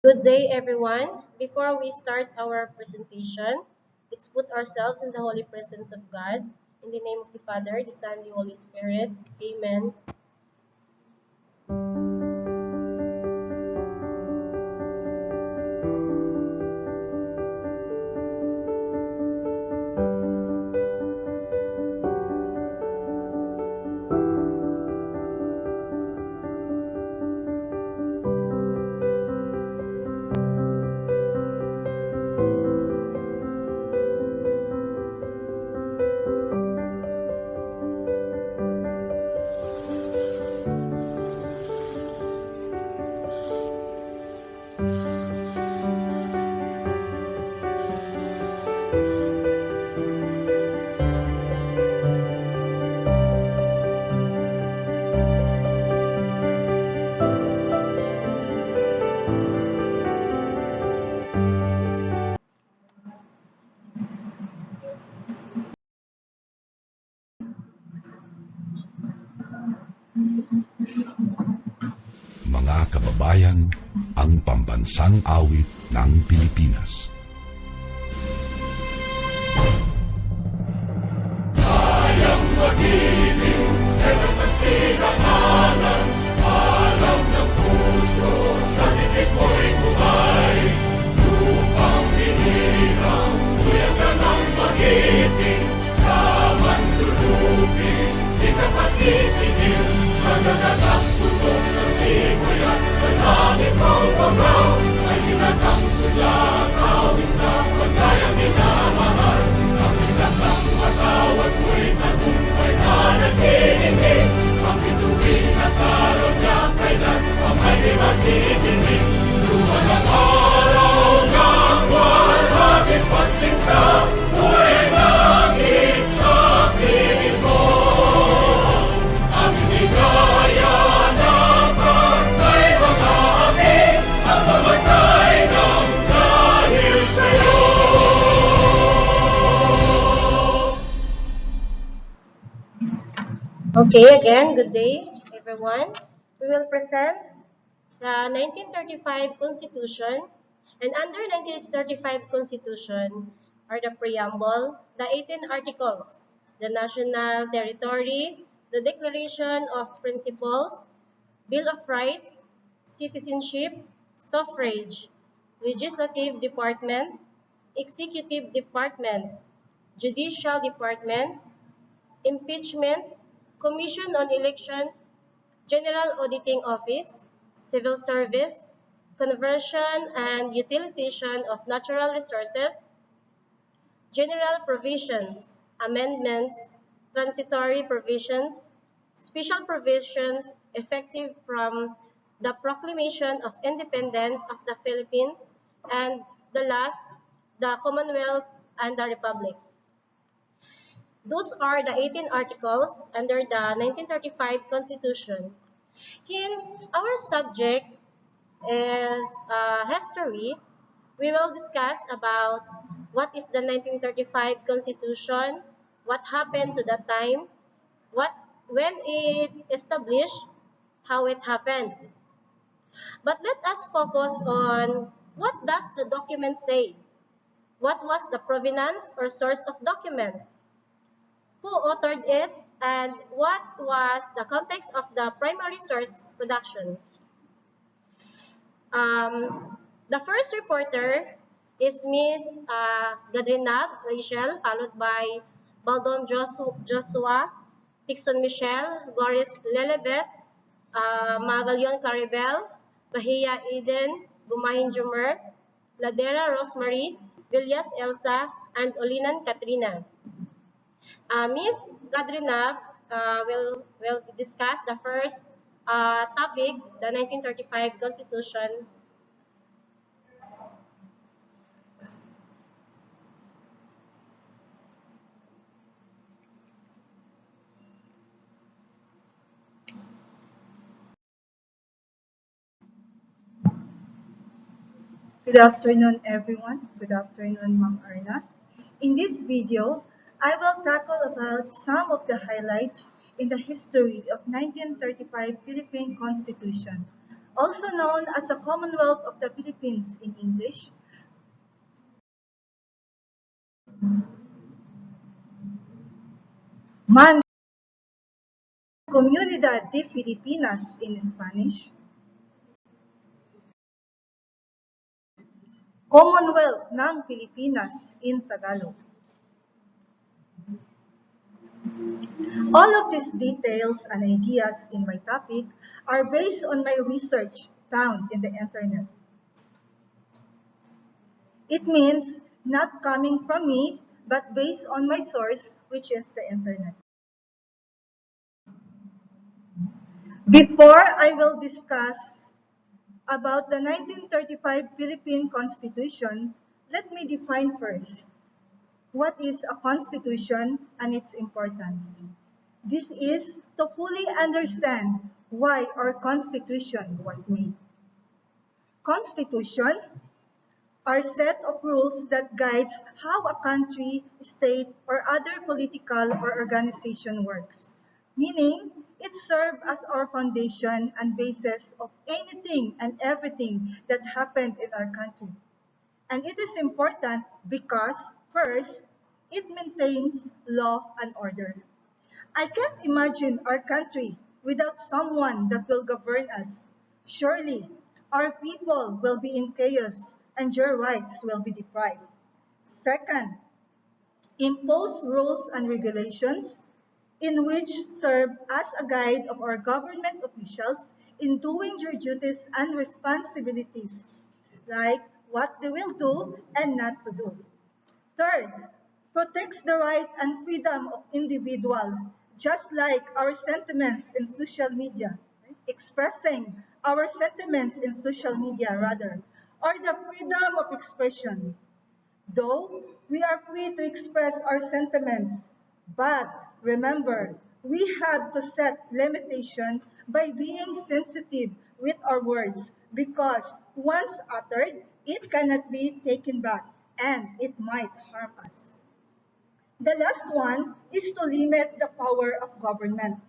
Good day, everyone. Before we start our presentation, let's put ourselves in the holy presence of God. In the name of the Father, the Son, and the Holy Spirit. Amen. Mga kababayan, ang pambansang awit ng Pilipinas. Kayang magiliw, ewas ang sinakalan, alam ng puso, sa titik mo'y buhay. Lupang hinirang, tuyag ka ng magiting, sa manlulupin, di ka pasisingil, sa nagagang tutok sa simoy at sa langit ng bagaw, ay hinatang tula, kawin sa pagkayang minamahal. Ang isang ng matawad mo'y tagumpay na nagtitingin, ang bituin at araw niya kailan ang may magtitingin. Luman ang araw ng walhaging pagsinta, buhay langit sa piling mo. Ang inigaya na pagkay mga api, ang mamatay ng dahil sa'yo. Okay, again, good day, everyone. We will present the 1935 Constitution, and under 1935 Constitution are the preamble, the 18 articles, the national territory, the Declaration of Principles, Bill of Rights, citizenship, suffrage, legislative department, executive department, judicial department, impeachment, Commission on Election, General Auditing Office, Civil Service, Conversion and Utilization of Natural Resources, General Provisions, Amendments, Transitory Provisions, Special Provisions effective from the Proclamation of Independence of the Philippines, and the last, the Commonwealth and the Republic. Those are the 18 articles under the 1935 Constitution. Hence, our subject is history. We will discuss about what is the 1935 Constitution, what happened to that time, when it established, how it happened. But let us focus on what does the document say? What was the provenance or source of document? Who authored it, and what was the context of the primary source production? The first reporter is Miss Gadrinab Rachel, followed by Baldon Joshua, Tixon Michelle, Gloris Lelebet, Magalion Caribel, Bahia Eden, Gumahin Jumer, Ladera Rosemary, Villas Elsa, and Olinan Katrina. Ms. Gadrinab will discuss the first topic, the 1935 Constitution. Good afternoon, everyone. Good afternoon, Ma'am Erna. In this video, I will tackle about some of the highlights in the history of 1935 Philippine Constitution, also known as the Commonwealth of the Philippines in English, Mancomunidad de Filipinas in Spanish, Commonwealth ng Pilipinas in Tagalog. All of these details and ideas in my topic are based on my research found in the internet. It means not coming from me, but based on my source, which is the internet. Before I will discuss about the 1935 Philippine Constitution, let me define first what is a constitution and its importance. This is to fully understand why our constitution was made. Constitution are set of rules that guides how a country, state, or other political or organization works. Meaning, it serves as our foundation and basis of anything and everything that happened in our country. And it is important because, first, it maintains law and order. I can't imagine our country without someone that will govern us. Surely, our people will be in chaos and your rights will be deprived. Second, impose rules and regulations in which serve as a guide of our government officials in doing their duties and responsibilities, like what they will do and not to do. Third, protects the right and freedom of individual, just like our sentiments in social media, expressing our sentiments in social media rather, or the freedom of expression. Though we are free to express our sentiments, but remember, we have to set limitation by being sensitive with our words because once uttered, it cannot be taken back and it might harm us. The last one is to limit the power of government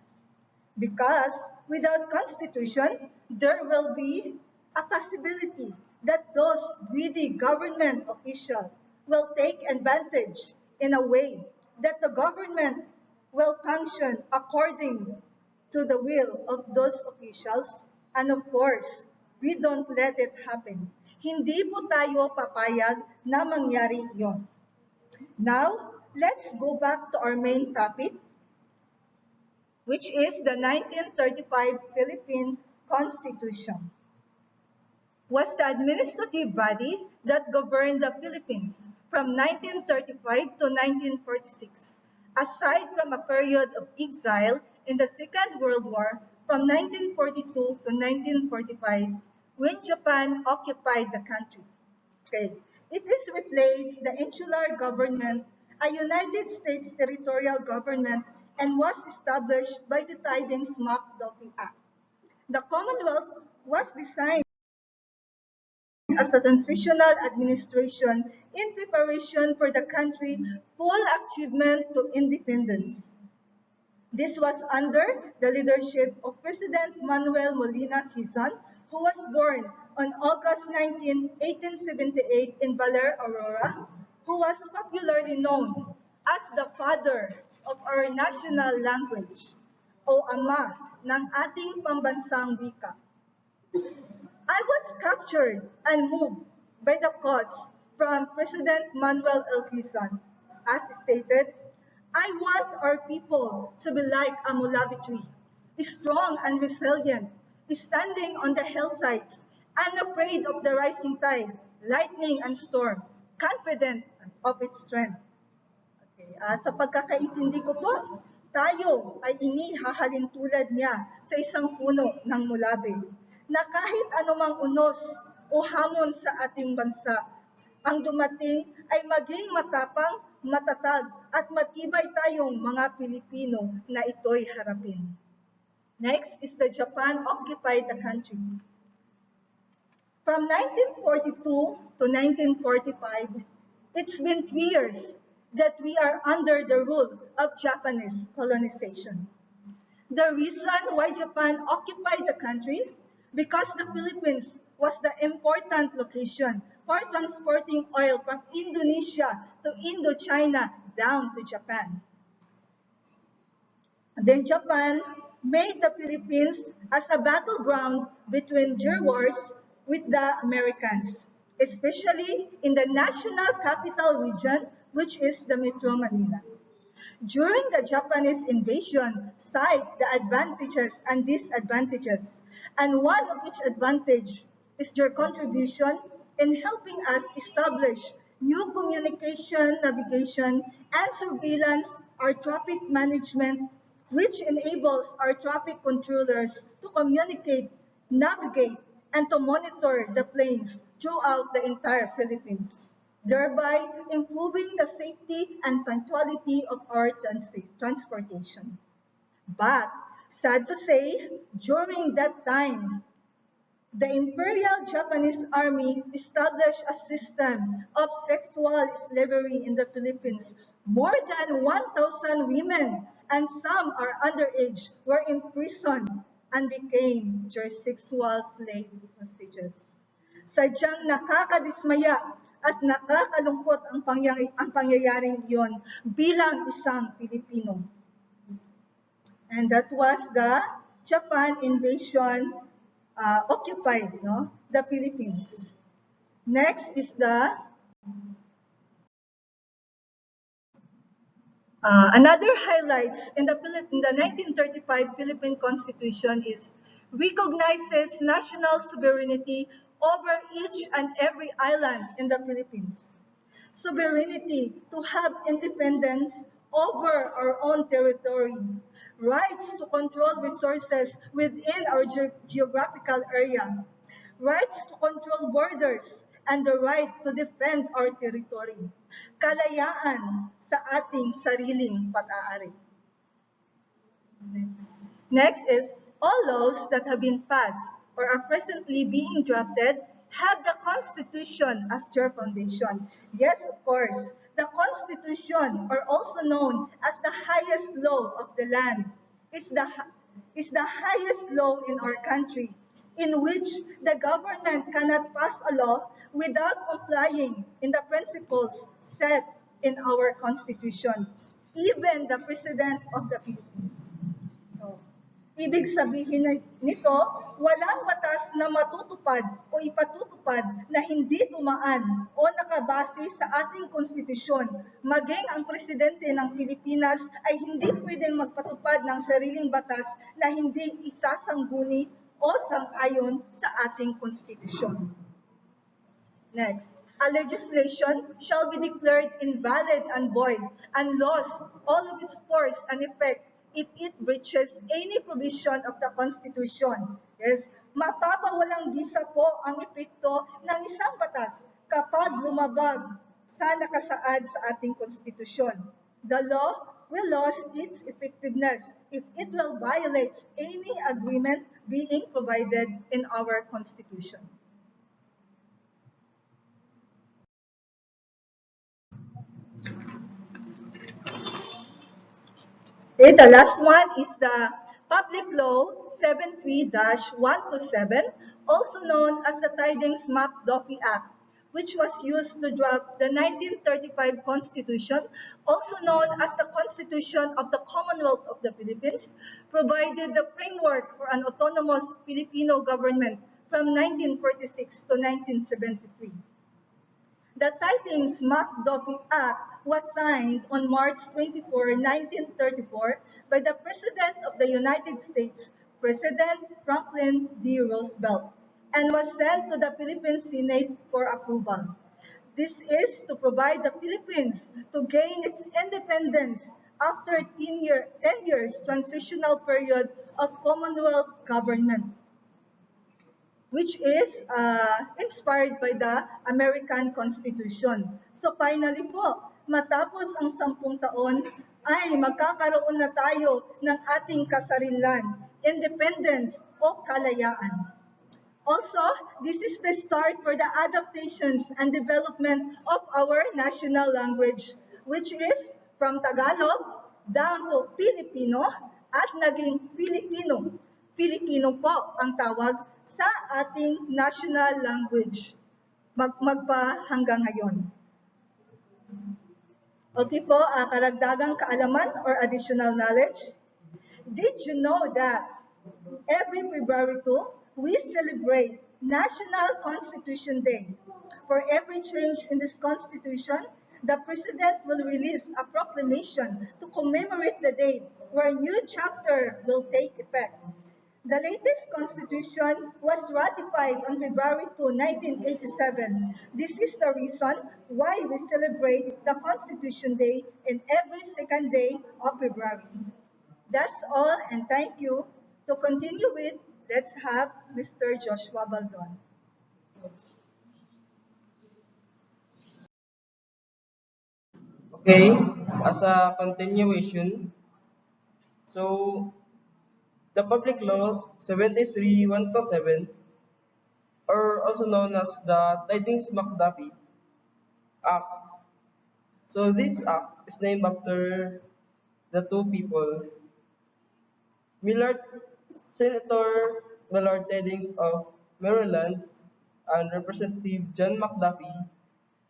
because without constitution, there will be a possibility that those greedy government officials will take advantage in a way that the government will function according to the will of those officials. And of course, we don't let it happen. Hindi po tayo papayag na mangyari iyon. Now, let's go back to our main topic, which is the 1935 Philippine Constitution, was the administrative body that governed the Philippines from 1935 to 1946, aside from a period of exile in the Second World War from 1942 to 1945, when Japan occupied the country. Okay. It is replaced the insular government, a United States territorial government, and was established by the Tidings-McDuffie Act. The Commonwealth was designed as a transitional administration in preparation for the country's full achievement to independence. This was under the leadership of President Manuel Molina Quezon, who was born on August 19, 1878 in Baler, Aurora, who was popularly known as the father of our national language o ama ng ating pambansang wika. I was captured and moved by the quotes from President Manuel L. Quezon. As stated, I want our people to be like a mulabi tree, strong and resilient, standing on the hillsides, unafraid of the rising tide, lightning and storm, confident of its strength. Okay. Sa pagkakaintindi ko po, tayo ay inihahalin tulad niya sa isang puno ng mulabi na kahit anumang unos o hamon sa ating bansa, ang dumating ay maging matapang, matatag at matibay tayong mga Pilipino na ito'y harapin. Next is the Japan occupied the country. From 1942 to 1945, it's been 3 years that we are under the rule of Japanese colonization. The reason why Japan occupied the country because the Philippines was the important location for transporting oil from Indonesia to Indochina down to Japan. Then Japan made the Philippines as a battleground between their wars with the Americans, especially in the national capital region, which is the Metro Manila. During the Japanese invasion, cite the advantages and disadvantages. And one of each advantage is their contribution in helping us establish new communication, navigation, and surveillance or traffic management, which enables our traffic controllers to communicate, navigate, and to monitor the planes throughout the entire Philippines, thereby improving the safety and punctuality of our transportation. But sad to say, during that time, the Imperial Japanese Army established a system of sexual slavery in the Philippines. More than 1,000 women and some are underage were imprisoned and became their sexual slave hostages. Sadyang nakakadismaya at nakakalungkot ang pangyayaring iyon bilang isang Pilipino. And that was the Japan invasion occupied the Philippines. Next is the another highlights in the 1935 Philippine Constitution is recognizes national sovereignty over each and every island in the Philippines. Sovereignty to have independence over our own territory, rights to control resources within our geographical area, rights to control borders, and the right to defend our territory, kalayaan sa ating sariling pag-aari. Next is all laws that have been passed or are presently being drafted have the Constitution as their foundation. Yes, of course, the Constitution, or also known as the highest law of the land, is the highest law in our country, in which the government cannot pass a law without complying in the principles set in our Constitution, even the President of the Philippines. So, ibig sabihin nito, walang batas na matutupad o ipatutupad na hindi dumaan o nakabase sa ating konstitusyon. Maging ang presidente ng Pilipinas ay hindi pwedeng magpatupad ng sariling batas na hindi isasangguni o sang-ayon sa ating konstitusyon. Next, a legislation shall be declared invalid and void and lost all of its force and effect if it breaches any provision of the Constitution. Yes, mapapawalang bisa po ang epekto ng isang batas kapag lumabag sa nakasaad sa ating konstitusyon. The law will lose its effectiveness if it will violate any agreement being provided in our Constitution. Okay, the last one is the Public Law 73-127, also known as the Tidings-McDuffie Act, which was used to draft the 1935 Constitution, also known as the Constitution of the Commonwealth of the Philippines, provided the framework for an autonomous Filipino government from 1946 to 1973. The Tidings-McDuffie Act was signed on March 24, 1934 by the President of the United States, President Franklin D. Roosevelt, and was sent to the Philippine Senate for approval. This is to provide the Philippines to gain its independence after 10 years transitional period of Commonwealth government, which is inspired by the American Constitution. So finally po, matapos ang 10 taon, ay magkakaroon na tayo ng ating kasarilan, independence o kalayaan. Also, this is the start for the adaptations and development of our national language, which is from Tagalog down to Filipino at naging Filipino. Filipino po ang tawag sa ating national language magpa hanggang ngayon. Okay po, karagdagang kaalaman or additional knowledge. Did you know that every February 2, we celebrate National Constitution Day? For every change in this constitution, the President will release a proclamation to commemorate the date where a new chapter will take effect. The latest constitution was ratified on February 2, 1987. This is the reason why we celebrate the Constitution Day in every second day of February. That's all, and thank you. To continue with, let's have Mr. Joshua Baldon. Okay, as a continuation, so the Public Law 73-127, or also known as the Tidings-McDuffie Act. So this act is named after the two people, Millard, Senator Millard Tidings of Maryland and Representative John McDuffie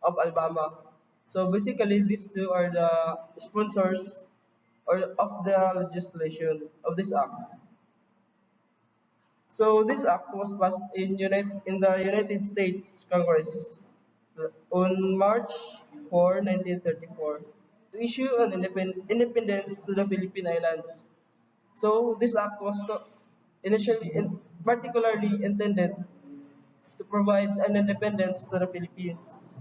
of Alabama. So basically, these two are the sponsors or of the legislation of this act. So this act was passed in the United States Congress on March 4, 1934, to issue an independence to the Philippine Islands. So this act was particularly intended to provide an independence to the Philippines.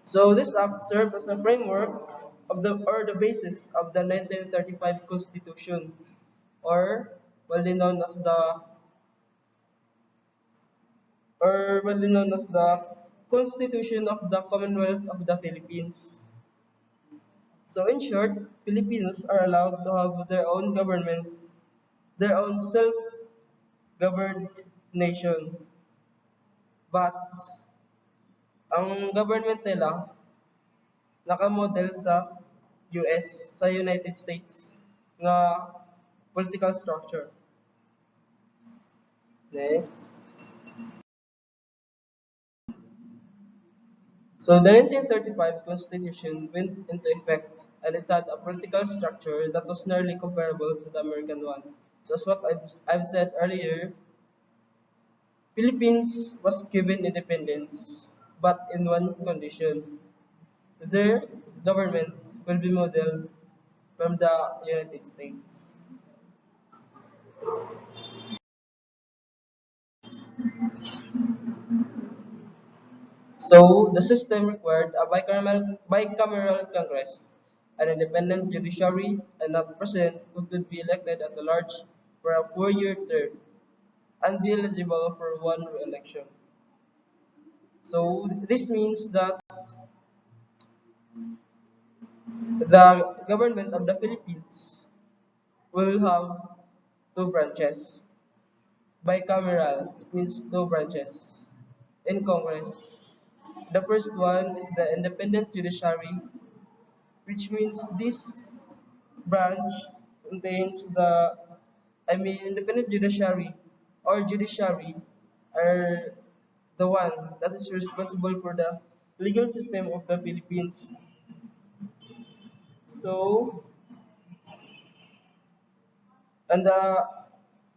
So this act served as a framework of the basis of the 1935 Constitution, or widely known as the Constitution of the Commonwealth of the Philippines. So in short, Filipinos are allowed to have their own government, their own self-governed nation. But ang government nila nakamodel sa US, sa United States nga political structure. Next. So the 1935 Constitution went into effect, and it had a political structure that was nearly comparable to the American one. Just what I've said earlier, Philippines was given independence, but in one condition. Their government will be modeled from the United States. So the system required a bicameral Congress, an independent judiciary, and a president who could be elected at large for a 4-year term and be eligible for one re-election. So this means that the government of the Philippines will have two branches. Bicameral, it means two branches in Congress. The first one is the independent judiciary, which means this branch contains independent judiciary or judiciary are the one that is responsible for the legal system of the Philippines. So, and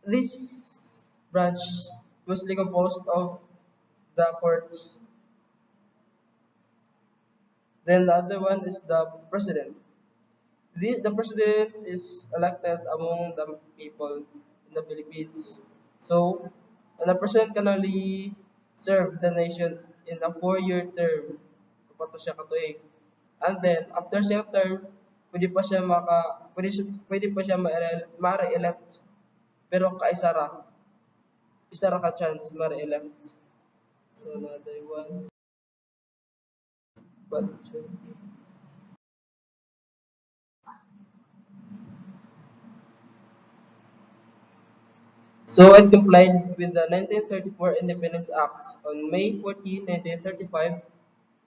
this branch mostly composed of the courts. Then the other one is the president. The president is elected among the people in the Philippines. So, and the president can only serve the nation in a 4-year term. Kapato siya katuig. And then, after siyang term, pwede pa siya ma-re-elect. Pero isa ra ka chance ma-re-elect. So, another one. But, so it complied with the 1934 Independence Act. On May 14, 1935,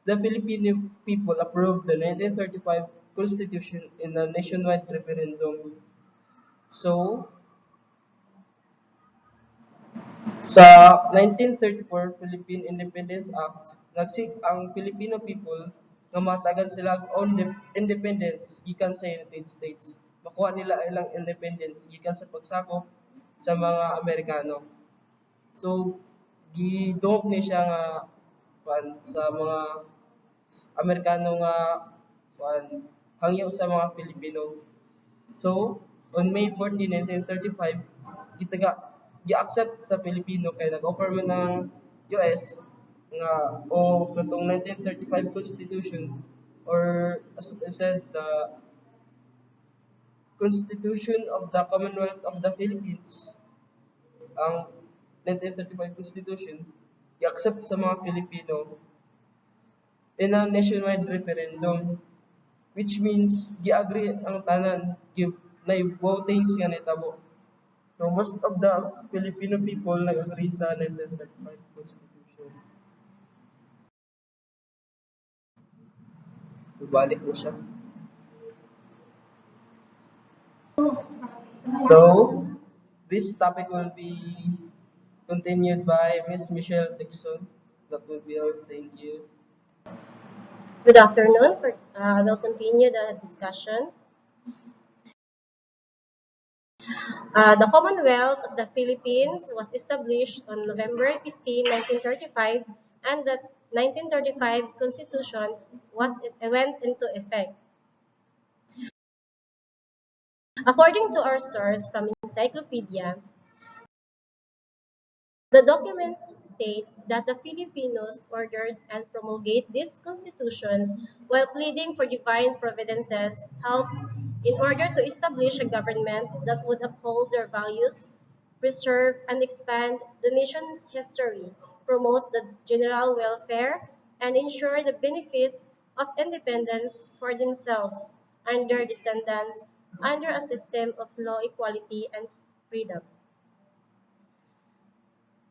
the Filipino people approved the 1935 Constitution in a nationwide referendum. So, Sa 1934 Philippine Independence Act, nagsig ang Filipino people nga matagan sila own independence gikan sa United States. Makuha nila ilang independence gikan sa pagsakop sa mga Amerikano. So gidungog ni siya nga sa mga Amerikano nga kuan hangyo sa mga Pilipino. So, on May 14, 1935, gitaga gi-accept sa Pilipino kay nag-offer man ng US nga o katong 1935 Constitution or as I've said the Constitution of the Commonwealth of the Philippines, ang 1935 Constitution gi-accept sa mga Filipino in a nationwide referendum, which means gi-agree ang tanan give na votings nga nitabo. So most of the Filipino people nag-agree sa 1935 Constitution. So balik mo siya. So this topic will be continued by Miss Michelle Dixon. That will be all. Thank you. Good afternoon. We'll continue the discussion. The Commonwealth of the Philippines was established on November 15, 1935, and the 1935 Constitution went into effect. According to our source from Encyclopedia, the documents state that the Filipinos ordered and promulgate this constitution while pleading for divine providence's help in order to establish a government that would uphold their values, preserve and expand the nation's history, promote the general welfare, and ensure the benefits of independence for themselves and their descendants under a system of law, equality, and freedom.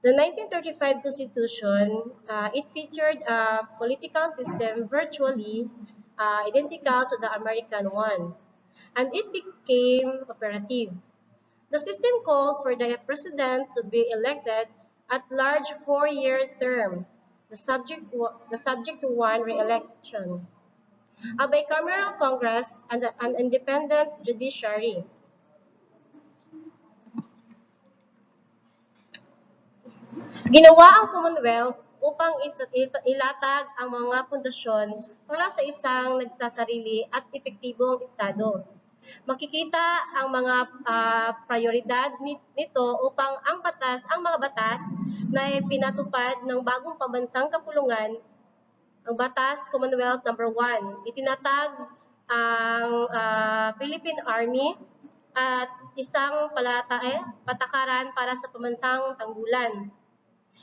The 1935 Constitution, it featured a political system virtually identical to the American one, and it became operative. The system called for the president to be elected at large 4-year term, the subject to one re-election, a bicameral Congress, and an independent judiciary. Ginawa ang Commonwealth upang ilatag ang mga pundasyon para sa isang nagsasarili at epektibong Estado. Makikita ang mga prioridad nito upang ang mga batas na pinatupad ng bagong pambansang kapulungan, ang Batas Commonwealth Number 1. Itinatag ang Philippine Army at isang patakaran para sa pambansang tanggulan.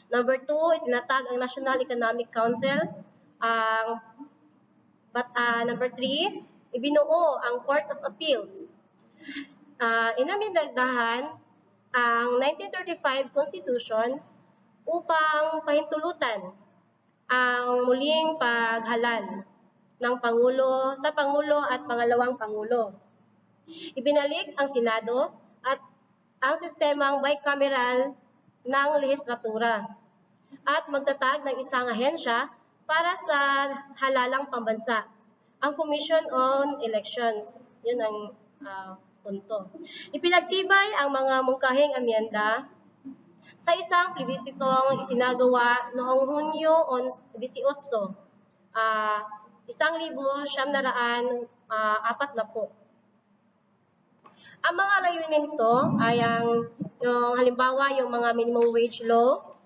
Number 2, itinatag ang National Economic Council. Number 3, ibinuo ang Court of Appeals. Inamindagdahan ang 1935 Constitution upang pahintulutan ang muling paghalal ng Pangulo at Pangalawang Pangulo. Ibinalik ang Senado at ang sistemang bicameral ng lehislatura at magtatag ng isang ahensya para sa halalang pambansa, ang Commission on Elections. Yun ang punto. Ipinagtibay ang mga mungkahing amyenda sa isang plebisitong isinagawa noong Hunyo 18, 1940. Ang mga layunin nito ay yung halimbawa yung mga minimum wage law,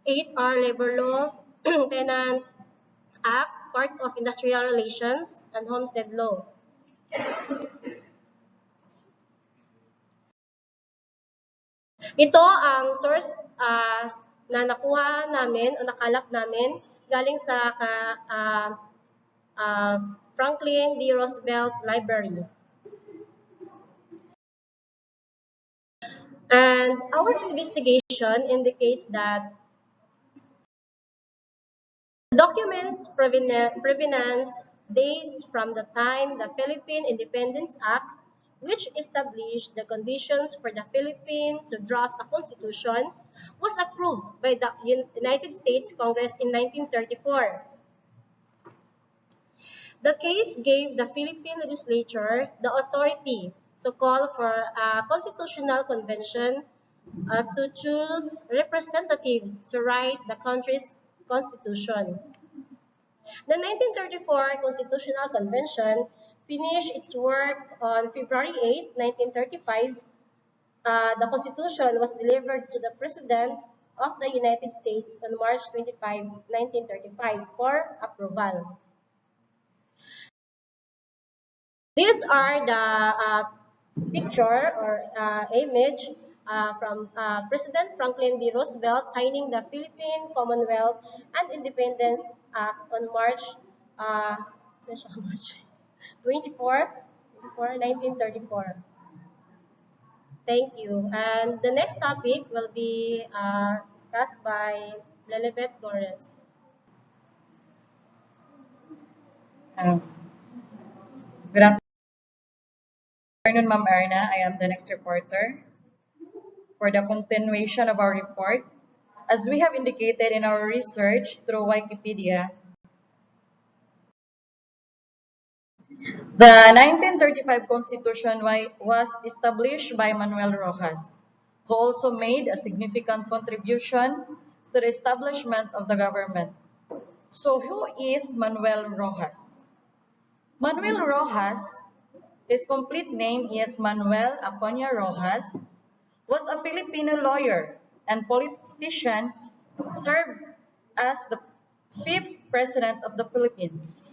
8-hour labor law, Tenant Act, Court of Industrial Relations, and Homestead Law. Ito ang source na nakuha namin o nakalap namin galing sa Franklin D. Roosevelt Library. And our investigation indicates that the document's provenance dates from the time the Philippine Independence Act, which established the conditions for the Philippines to draft a constitution, was approved by the United States Congress in 1934. The case gave the Philippine legislature the authority to call for a constitutional convention to choose representatives to write the country's constitution. The 1934 Constitutional Convention finished its work on February 8, 1935. The Constitution was delivered to the President of the United States on March 25, 1935 for approval. These are the picture or image from President Franklin D. Roosevelt signing the Philippine Commonwealth and Independence Act on uh, March 24, 1934. Thank you. And the next topic will be discussed by Lilibet Torres. Um, Good afternoon, Ma'am Erna. I am the next reporter for the continuation of our report. As we have indicated in our research through Wikipedia, the 1935 Constitution was established by Manuel Rojas, who also made a significant contribution to the establishment of the government. So who is Manuel Rojas? Manuel Rojas, his complete name is Manuel Acoña Rojas, was a Filipino lawyer and politician, served as the fifth president of the Philippines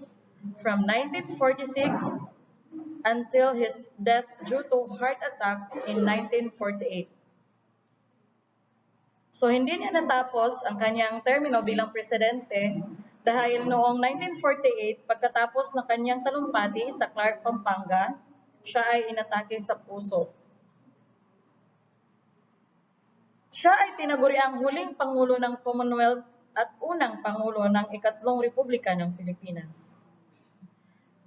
from 1946 until his death due to heart attack in 1948. So hindi niya natapos ang kanyang termino bilang presidente dahil noong 1948, pagkatapos ng kanyang talumpati sa Clark, Pampanga, siya ay inatake sa puso. Siya ay tinaguriang huling Pangulo ng Commonwealth at unang Pangulo ng ikatlong Republika ng Pilipinas.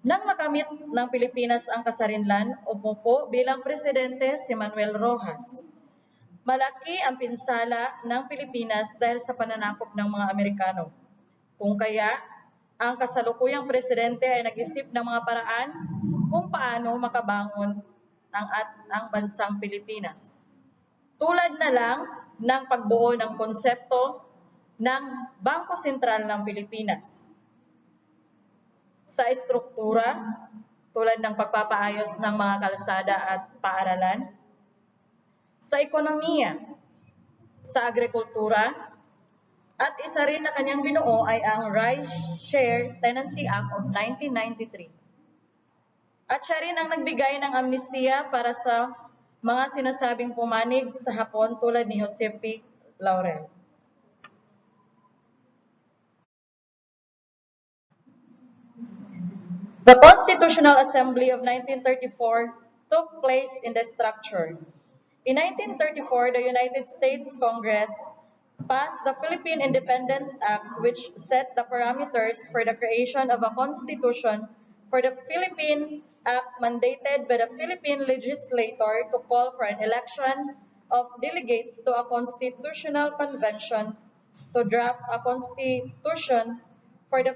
Nang makamit ng Pilipinas ang kasarinlan, umupo bilang presidente si Manuel Rojas. Malaki ang pinsala ng Pilipinas dahil sa pananakop ng mga Amerikano. Kung kaya, ang kasalukuyang presidente ay nag-isip ng mga paraan kung paano makabangon ang bansang Pilipinas. Tulad na lang ng pagbuo ng konsepto ng Bangko Sentral ng Pilipinas. Sa estruktura, tulad ng pagpapaayos ng mga kalsada at paaralan, sa ekonomiya, sa agrikultura, at isa rin na kanyang binuo ay ang Rice Share Tenancy Act of 1993. At siya rin ang nagbigay ng amnestiya para sa mga sinasabing pumanig sa Hapon tulad ni Josep P. Laurel. The Constitutional Assembly of 1934 took place in the structure. In 1934, the United States Congress passed the Philippine Independence Act, which set the parameters for the creation of a constitution for the Philippine Act mandated by the Philippine legislator to call for an election of delegates to a constitutional convention to draft a constitution for the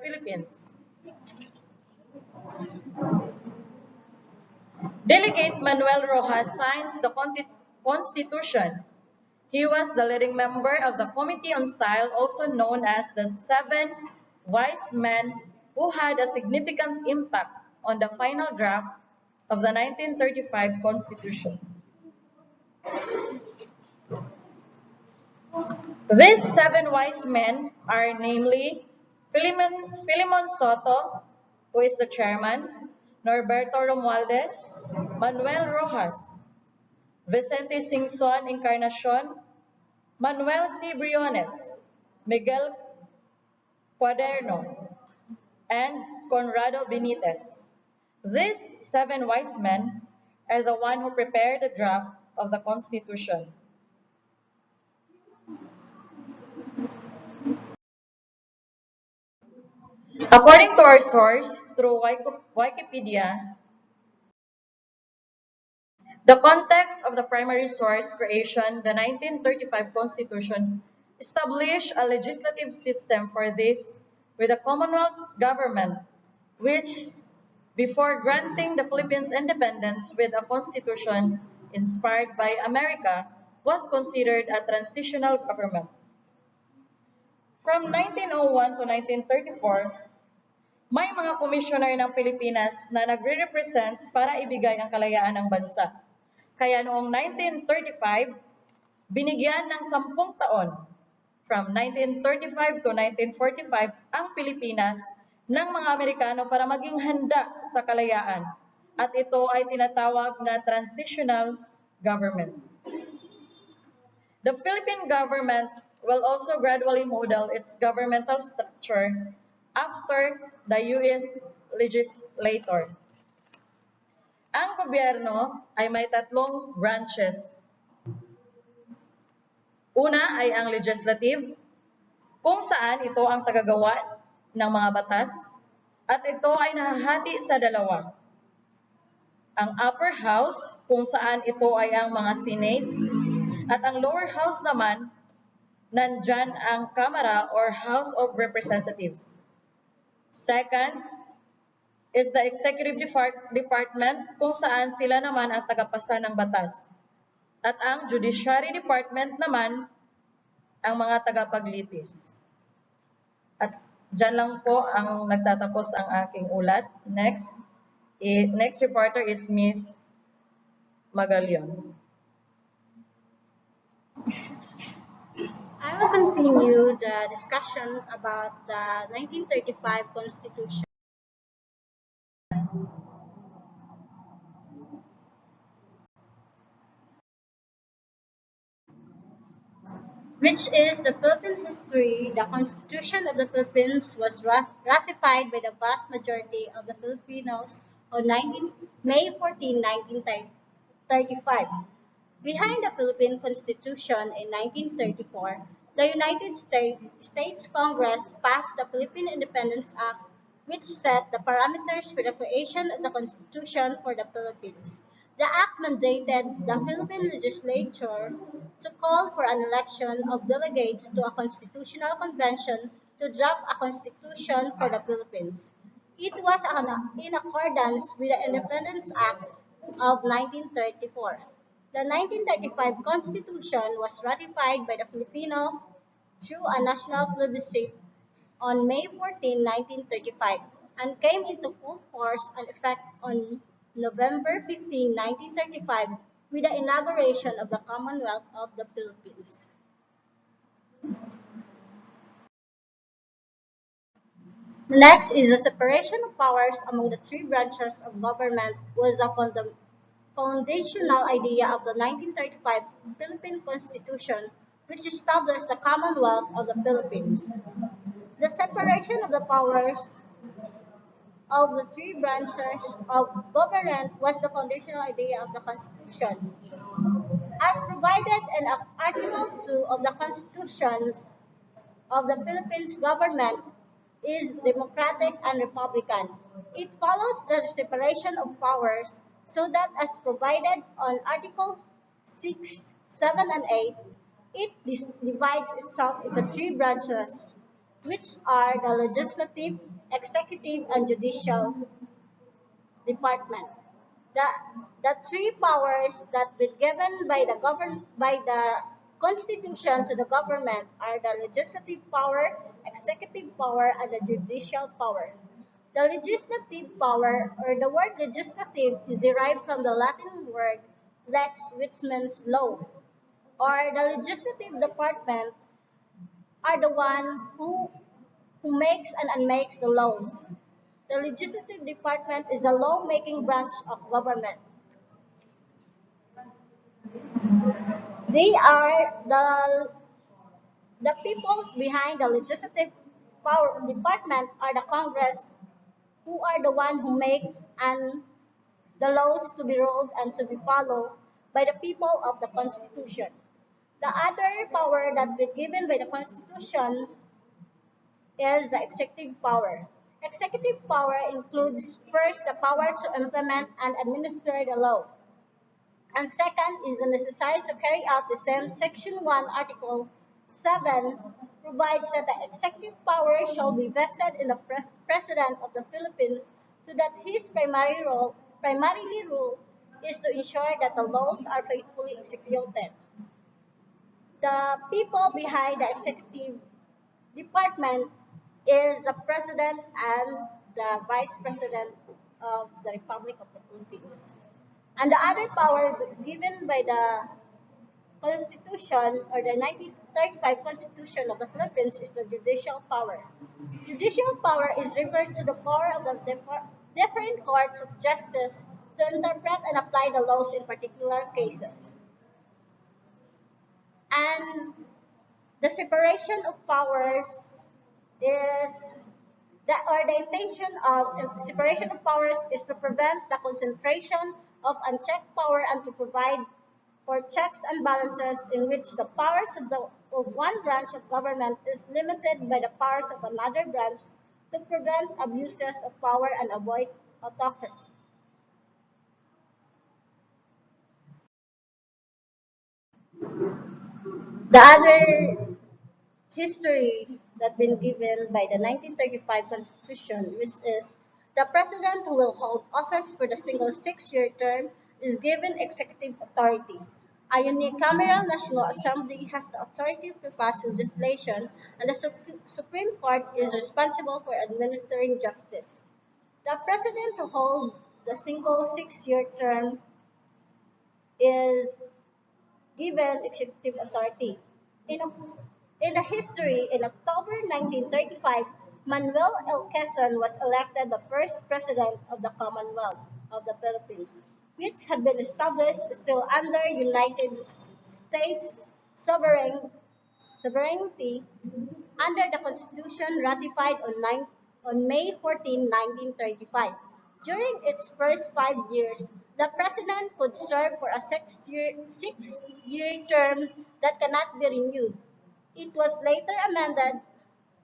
Philippines. Delegate Manuel Rojas signs the Constitution. He was the leading member of the Committee on Style, also known as the Seven Wise Men, who had a significant impact on the final draft of the 1935 Constitution. These seven wise men are namely Filimon Soto, who is the chairman, Norberto Romualdez, Manuel Rojas, Vicente Singson Encarnacion, Manuel C. Briones, Miguel Cuaderno, and Conrado Benitez. These seven wise men are the one who prepared the draft of the Constitution. According to our source through Wikipedia, The context of the primary source creation, the 1935 Constitution, established a legislative system for this with a Commonwealth government, which, before granting the Philippines independence with a constitution inspired by America, was considered a transitional government. From 1901 to 1934, may mga komisyoner ng Pilipinas na nagre-represent para ibigay ang kalayaan ng bansa. Kaya noong 1935, binigyan ng 10 taon, from 1935 to 1945, ang Pilipinas ng mga Amerikano para maging handa sa kalayaan. At ito ay tinatawag na transitional government. The Philippine government will also gradually model its governmental structure after the US legislator. Ang gobyerno ay may 3 branches. Una ay ang legislative, kung saan ito ang tagagawa ng mga batas, at ito ay nahahati sa 2. Ang upper house, kung saan ito ay ang mga senate, at ang lower house naman, nandyan ang Kamara or House of Representatives. Second is the executive department, kung saan sila naman ang tagapasa ng batas. At ang judiciary department naman, ang mga tagapaglitis. At dyan lang po ang nagtatapos ang aking ulat. Next reporter is Miss Magalion. I will continue the discussion about the 1935 Constitution, which is the Philippine history. The Constitution of the Philippines was ratified by the vast majority of the Filipinos on May 14, 1935. Behind the Philippine Constitution in 1934, the United States Congress passed the Philippine Independence Act, which set the parameters for the creation of the Constitution for the Philippines. The act mandated the Philippine legislature to call for an election of delegates to a constitutional convention to draft a constitution for the Philippines. It was in accordance with the Independence Act of 1934. The 1935 Constitution was ratified by the Filipino through a national plebiscite on May 14, 1935, and came into full force and effect on November 15, 1935, with the inauguration of the Commonwealth of the Philippines. Next is the separation of powers among the 3 branches of government was upon the foundational idea of the 1935 Philippine Constitution, which established the Commonwealth of the Philippines. The separation of the powers of the 3 branches of government was the foundational idea of the Constitution. As provided in Article 2 of the Constitution of the Philippines government is democratic and republican. It follows the separation of powers so that as provided on Article 6, 7, and 8, it divides itself into 3 branches, which are the legislative, executive, and judicial department. The 3 powers that been given by the Constitution to the government are the legislative power, executive power, and the judicial power. The legislative power, or the word legislative, is derived from the Latin word lex, which means law, or the legislative department are the one who makes and unmakes the laws. The legislative department is a law-making branch of government. They are the peoples behind the legislative power department are the Congress, who are the one who make and the laws to be ruled and to be followed by the people of the Constitution. The other power that is given by the Constitution is the executive power. Executive power includes first the power to implement and administer the law. And second is the necessary to carry out the same Section 1, Article 7 provides that the executive power shall be vested in the President of the Philippines so that his primarily role is to ensure that the laws are faithfully executed. The people behind the executive department is the President and the Vice President of the Republic of the Philippines. And the other power given by the Constitution or the 1935 Constitution of the Philippines is the judicial power. Judicial power is refers to the power of the different courts of justice to interpret and apply the laws in particular cases. And the separation of powers is that or the intention of separation of powers is to prevent the concentration of unchecked power and to provide for checks and balances in which the powers of one branch of government is limited by the powers of another branch to prevent abuses of power and avoid autocracy. The other history that been given by the 1935 Constitution, which is the president who will hold office for the single 6-year term is given executive authority. A unicameral National Assembly has the authority to pass legislation, and the Supreme Court is responsible for administering justice. The president who holds the single 6-year term is given executive authority. In, in the history, in October 1935, Manuel L. Quezon was elected the first president of the Commonwealth of the Philippines, which had been established still under United States sovereignty under the Constitution ratified on May 14, 1935. During its first 5 years, the President could serve for a six-year term that cannot be renewed. It was later amended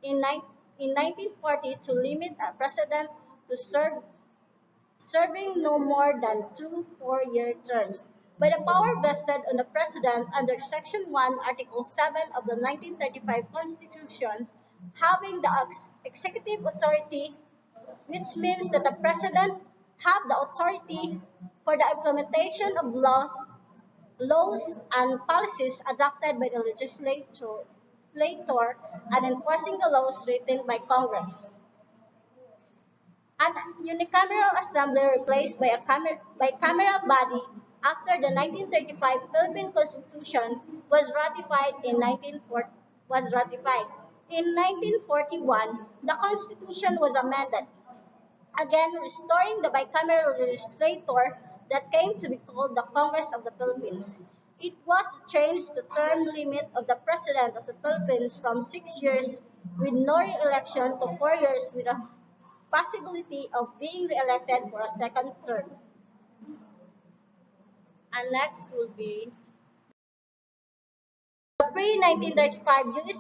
in 1940 to limit a President to serving no more than 2 4-year terms. By the power vested on the President under Section 1, Article 7 of the 1935 Constitution, having the executive authority, which means that the President have the authority for the implementation of laws and policies adopted by the legislator and enforcing the laws written by Congress. An unicameral assembly replaced by a bicameral body after the 1935 Philippine Constitution was ratified. In 1941, the Constitution was amended, again restoring the bicameral legislature that came to be called the Congress of the Philippines. It was changed the term limit of the President of the Philippines from 6 years with no re-election to 4 years with a possibility of being re-elected for a second term. And next will be the pre-1935 U.S.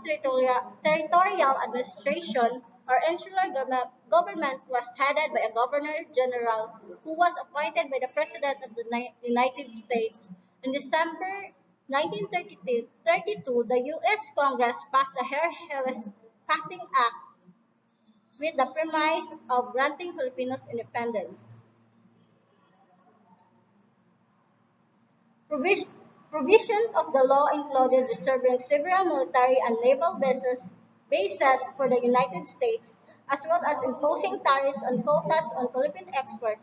territorial administration or insular government was headed by a governor general who was appointed by the President of the United States. In December 1932, the U.S. Congress passed the Hair-Hills Cutting Act with the premise of granting Filipinos independence. Provision of the law included reserving several military and naval bases for the United States, as well as imposing tariffs and quotas on Philippine exports.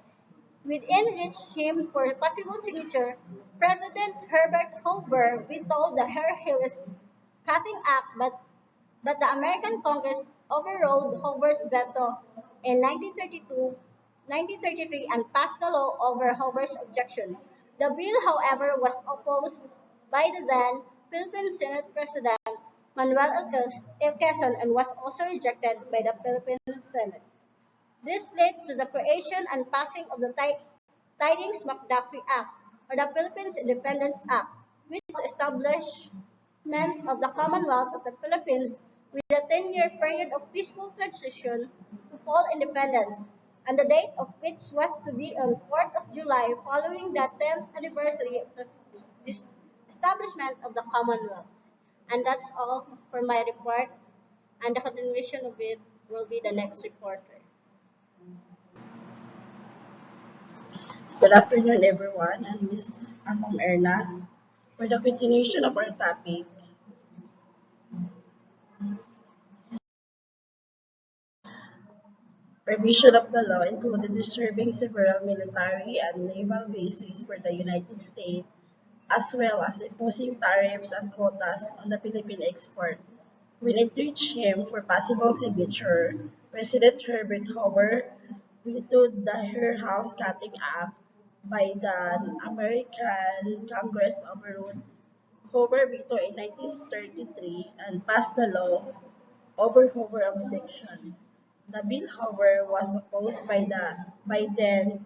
Within reach him for possible signature, President Herbert Hoover vetoed the Hair-Hills Cutting Act, but the American Congress overrode Hoover's veto in 1933 and passed the law over Hoover's objection. The bill, however, was opposed by the then Philippine Senate President Manuel L. Quezon and was also rejected by the Philippine Senate. This led to the creation and passing of the Tidings-McDuffie Act, or the Philippines Independence Act, which establishment of the Commonwealth of the Philippines with a 10-year period of peaceful transition to full independence. and the date of which was to be on 4th of July following the 10th anniversary of the establishment of the Commonwealth. And that's all for my report, and the continuation of it will be the next reporter. Good afternoon, everyone. I'm Ms. Akong Erna. For the continuation of our topic, revision of the law included reserving several military and naval bases for the United States, as well as imposing tariffs and quotas on the Philippine export. When it reached him for possible signature, President Herbert Hoover vetoed the Her House Cutting Act by the American Congress overruled Hoover veto in 1933 and passed the law over Hoover objection. The bill, however, was opposed by then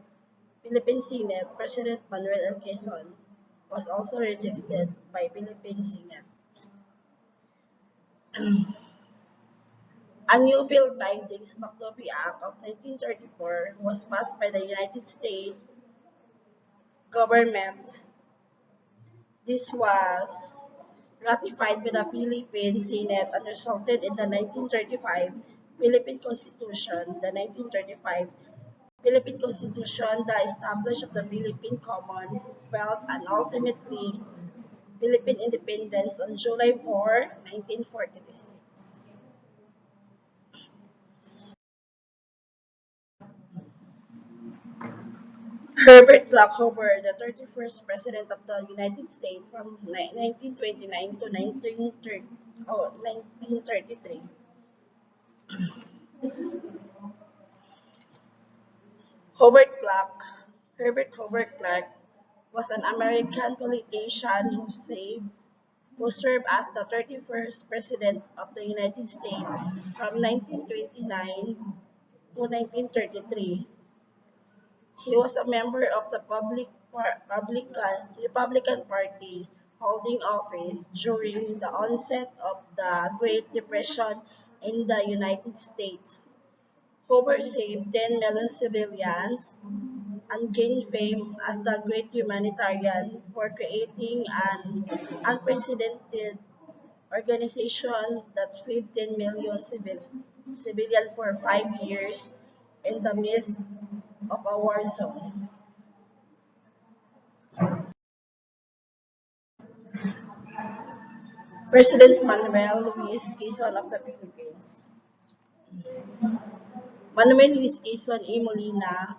Philippine Senate President Manuel L. Quezon, was also rejected by Philippine Senate. A new bill bindings McDuffie Act of 1934 was passed by the United States government. This was ratified by the Philippine Senate and resulted in the 1935 Philippine Constitution. The 1935 Philippine Constitution, the establishment of the Philippine Commonwealth, and ultimately Philippine independence on July 4, 1946. Herbert Black Hoover, the 31st President of the United States from 1929 to 1933. Hobart Clark, Herbert Hobart Clark, was an American politician who served as the 31st President of the United States from 1929 to 1933. He was a member of the Republican Party, holding office during the onset of the Great Depression in the United States. Hoover saved 10 million civilians and gained fame as the great humanitarian for creating an unprecedented organization that fed 10 million civilians for 5 years in the midst of a war zone. President Manuel Luis Quezon of the Philippines. Manuel Luis Quezon E. Molina,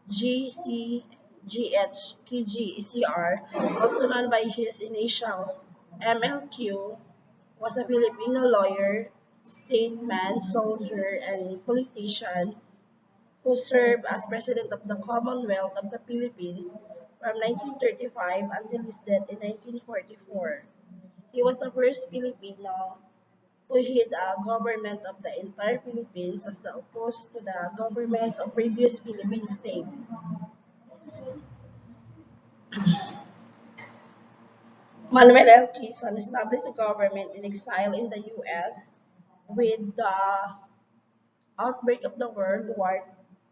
GCGH, KGCR, also known by his initials MLQ, was a Filipino lawyer, statesman, soldier, and politician who served as President of the Commonwealth of the Philippines from 1935 until his death in 1944. He was the first Filipino to head a government of the entire Philippines as opposed to the government of previous Philippine states. Manuel L. Quezon established a government in exile in the U.S. with the outbreak of the World War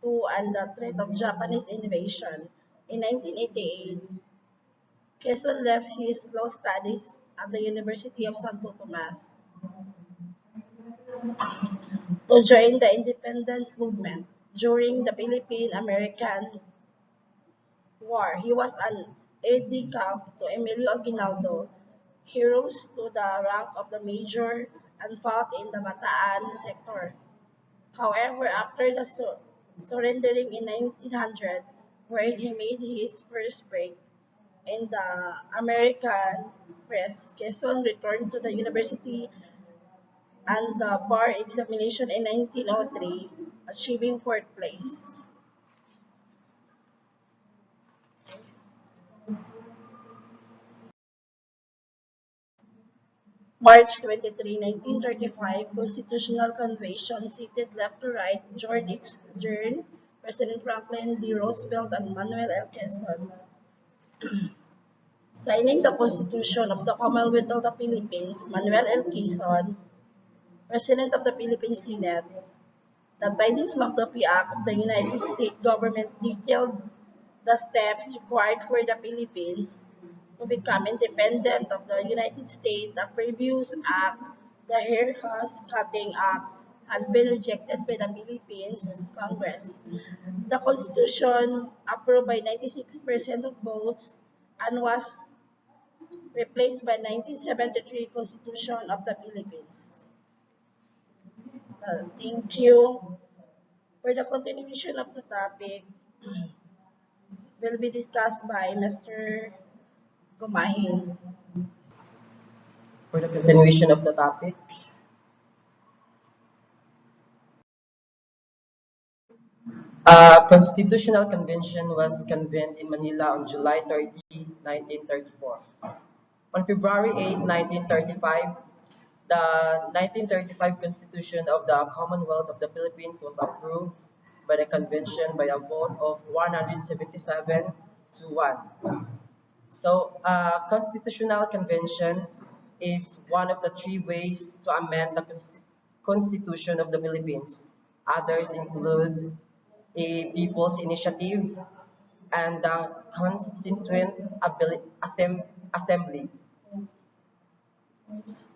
II and the threat of Japanese invasion. In 1988, Quezon left his law studies at the University of Santo Tomas to join the independence movement. During the Philippine-American War, he was an aide-de-camp to Emilio Aguinaldo. He rose to the rank of the major and fought in the Bataan sector. However, after the surrendering in 1900, where he made his first break in the American press, Quezon returned to the university and the bar examination in 1903, achieving fourth place. March 23, 1935, Constitutional Convention seated left to right George H. Dern, President Franklin D. Roosevelt, and Manuel L. Quezon. Signing the Constitution of the Commonwealth of the Philippines, Manuel L. Quezon, President of the Philippine Senate, The Tidings Magtopi Act of the United States government detailed the steps required for the Philippines to become independent of the United States. The previous act, the Hair Hus Cutting Act, had been rejected by the Philippines Congress. The Constitution, approved by 96% of votes, and was replaced by 1973 Constitution of the Philippines. Thank you. For the continuation of the topic, will be discussed by Mr. Gumahin. For the continuation of the topic, a constitutional convention was convened in Manila on July 30, 1934. On February 8, 1935, the 1935 Constitution of the Commonwealth of the Philippines was approved by the convention by a vote of 177 to 1. So, a constitutional convention is one of the three ways to amend the Constitution of the Philippines. Others include a People's Initiative and the Constituent Assembly.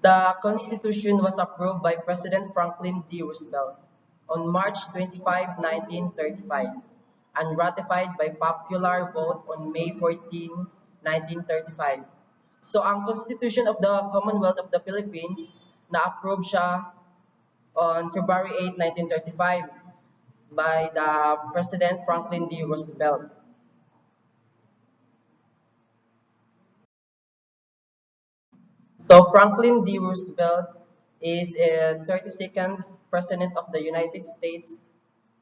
The Constitution was approved by President Franklin D. Roosevelt on March 25, 1935, and ratified by popular vote on May 14, 1935. So ang Constitution of the Commonwealth of the Philippines na-approve siya on February 8, 1935 by the President Franklin D. Roosevelt. So Franklin D. Roosevelt is a 32nd President of the United States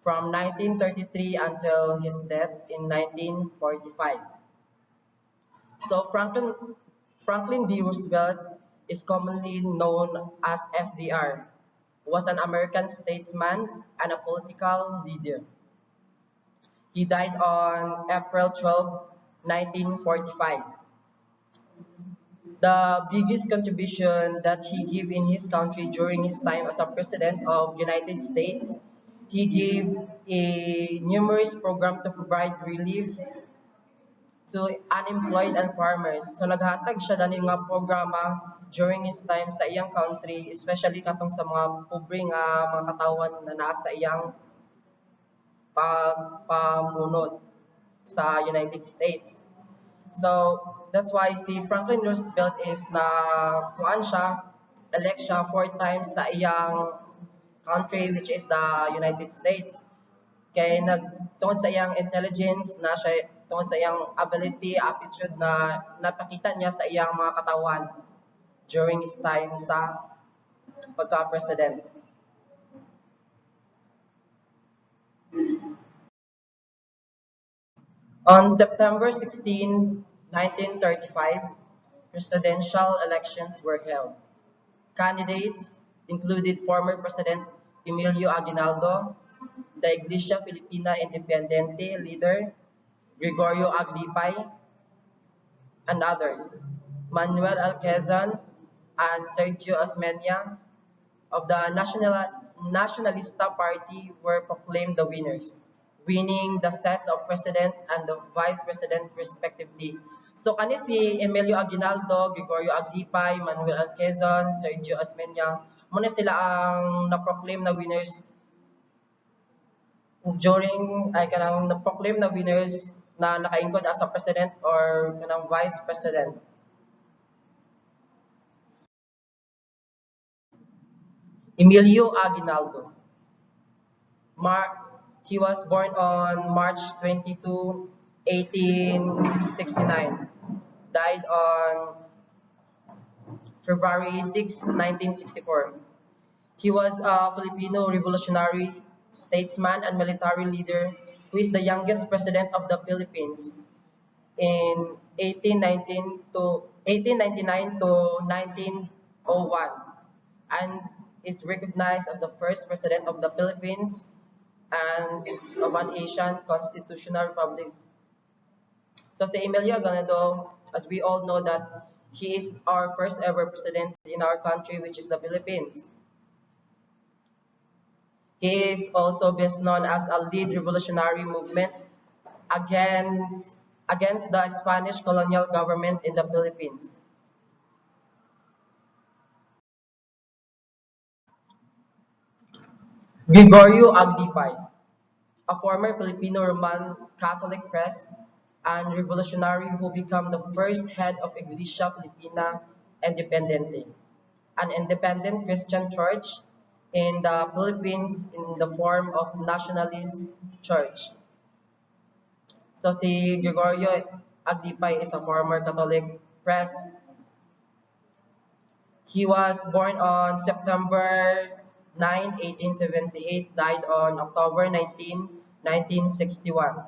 from 1933 until his death in 1945. So Franklin D. Roosevelt is commonly known as FDR, was an American statesman and a political leader. He died on April 12, 1945. The biggest contribution that he gave in his country during his time as a president of United States, he gave a numerous program to provide relief to unemployed and farmers. So naghatag siya dani nga programa during his time sa iyang country, especially katong sa mga pobre nga mga katawan na naa sa iyang pamunod sa United States. So that's why si Franklin Roosevelt is na kuan siya, elect siya 4 times sa iyang country, which is the United States. Kaya tungkol sa iyang intelligence, na siya tungkol sa iyang ability, aptitude na napakita niya sa iyang mga katawan during his time sa pagka-president. On September 16, 1935, presidential elections were held. Candidates included former President Emilio Aguinaldo, the Iglesia Filipina Independiente leader Gregorio Aglipay, and others. Manuel Alquezan and Sergio Osmeña of the Nacionalista Party were proclaimed the winners, winning the sets of president and the vice president respectively. So kani si Emilio Aguinaldo, Gregorio Aglipay, Manuel Alquezan, Sergio Osmeña, muna sila ang na-proclaim na winners kanang na-proclaim na winners na nakaingkod as a president or kanang vice president. Emilio Aguinaldo. He was born on March 22, 1869. Died on February 6, 1964. He was a Filipino revolutionary statesman and military leader who is the youngest president of the Philippines in 1899 to 1901, and is recognized as the first president of the Philippines and of an Asian constitutional republic. So si Emilio Aguinaldo, as we all know that he is our first ever president in our country, which is the Philippines. He is also best known as a lead revolutionary movement against, against the Spanish colonial government in the Philippines. Gregorio Aglipay, a former Filipino Roman Catholic priest and revolutionary who became the first head of Iglesia Filipina Independiente, an independent Christian church in the Philippines in the form of nationalist church. So si Gregorio Aglipay is a former Catholic priest. He was born on September 9, 1878, died on October 19, 1961.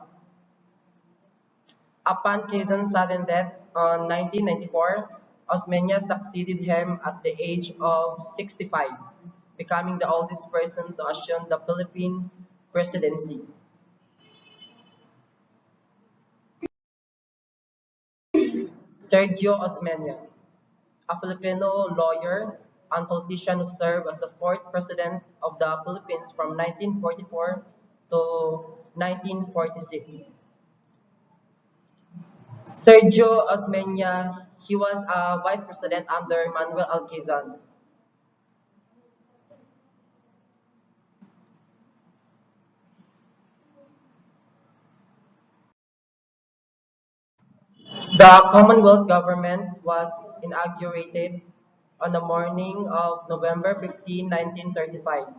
Upon Quezon's sudden death on 1994, Osmeña succeeded him at the age of 65, becoming the oldest person to assume the Philippine presidency. Sergio Osmeña, a Filipino lawyer and politician who served as the fourth president of the Philippines from 1944 to 1946. Sergio Osmeña, he was a vice president under Manuel Alquizan. The Commonwealth government was inaugurated on the morning of November 15, 1935,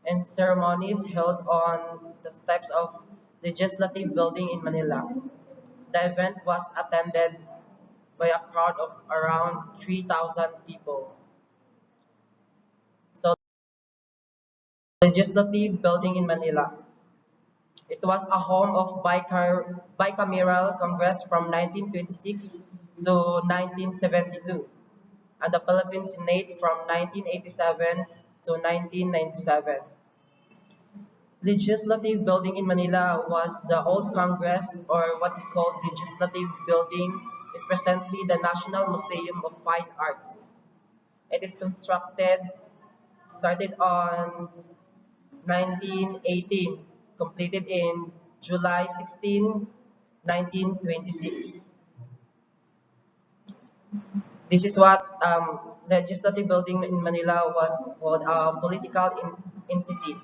and ceremonies held on the steps of Legislative Building in Manila. The event was attended by a crowd of around 3,000 people. So, Legislative Building in Manila. It was a home of bicameral Congress from 1926 to 1972, and the Philippine Senate from 1987 to 1997. Legislative Building in Manila was the old Congress, or what we call Legislative Building, is presently the National Museum of Fine Arts. It is started on 1918, completed in July 16, 1926. This is what Legislative Building in Manila was called a political entity.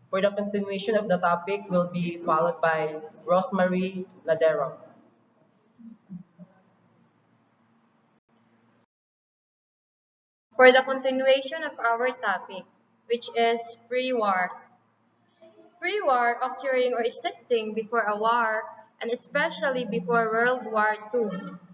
For the continuation of the topic will be followed by Rosemary Ladero. For the continuation of our topic, which is pre-war. Pre-war occurring or existing before a war, and especially before World War II.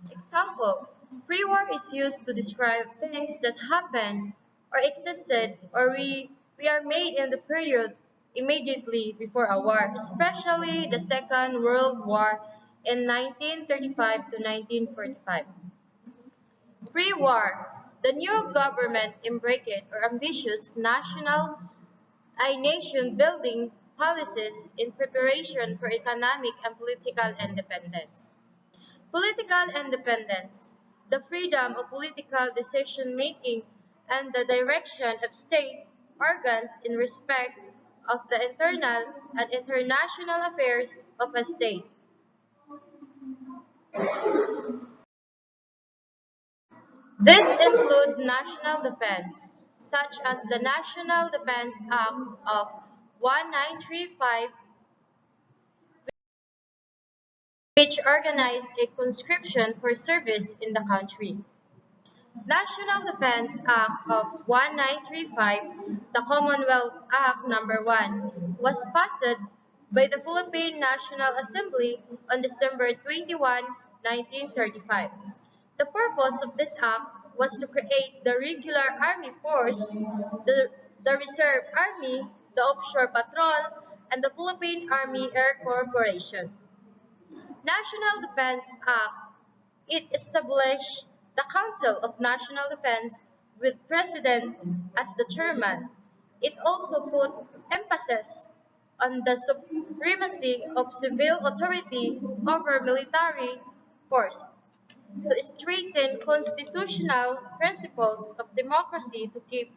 Example, pre-war is used to describe things that happened or existed or we are made in the period immediately before a war, especially the Second World War in 1935 to 1945. Pre-war, the new government embraced or ambitious national nation-building policies in preparation for economic and political independence. Political independence, the freedom of political decision-making and the direction of state organs in respect of the internal and international affairs of a state. This include national defense, such as the National Defense Act of 1935, which organized a conscription for service in the country. National Defense Act of 1935, the Commonwealth Act Number 1, was passed by the Philippine National Assembly on December 21, 1935. The purpose of this act was to create the regular army force, the reserve army, the offshore patrol, and the Philippine Army Air Corporation. National Defense Act, it established the Council of National Defense with President as the chairman. It also put emphasis on the supremacy of civil authority over military force to strengthen constitutional principles of democracy to keep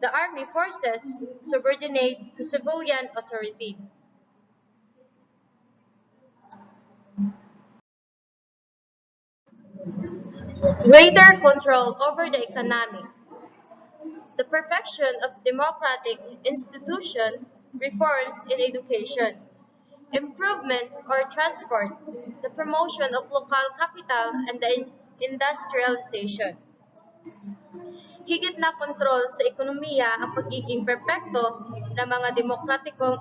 the army forces subordinate to civilian authority. Greater control over the economy. The perfection of democratic institution, reforms in education, improvement or transport, the promotion of local capital and the industrialization. Higit na kontrol sa ekonomiya ang pagiging perpekto ng mga demokratikong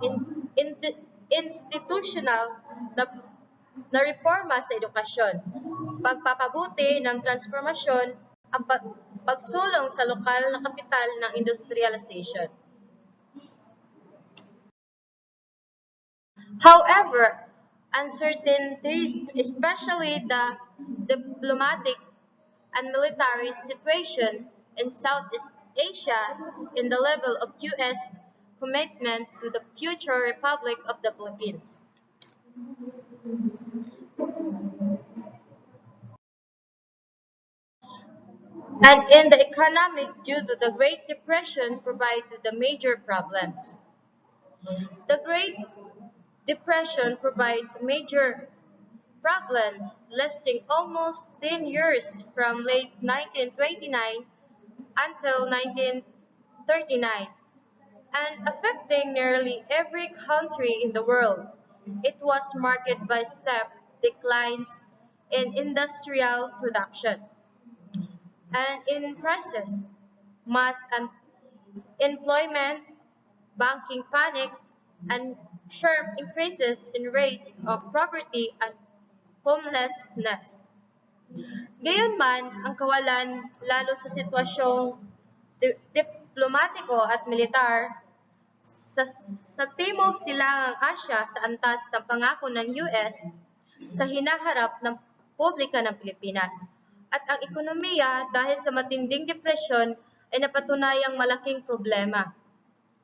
institutional na, na reforma sa edukasyon, pagpapabuti ng transformasyon, ang pagsulong sa lokal na kapital ng industrialization. However, uncertainties, especially the diplomatic and military situation in Southeast Asia in the level of U.S. commitment to the future Republic of the Philippines. And in the economic due to the Great Depression provided the major problems. The Great Depression provided major problems lasting almost 10 years from late 1929 until 1939 and affecting nearly every country in the world. It was marked by step declines in industrial production and in prices, mass employment, banking panic, and sharp increases in rates of poverty and homelessness. Gayunman, ang kawalan lalo sa sitwasyong diplomatiko at militar sa, sa Timog Silangang Asya sa antas ng pangako ng US sa hinaharap ng publika ng Pilipinas. At ang ekonomiya dahil sa matinding depresyon ay napatunayang malaking problema.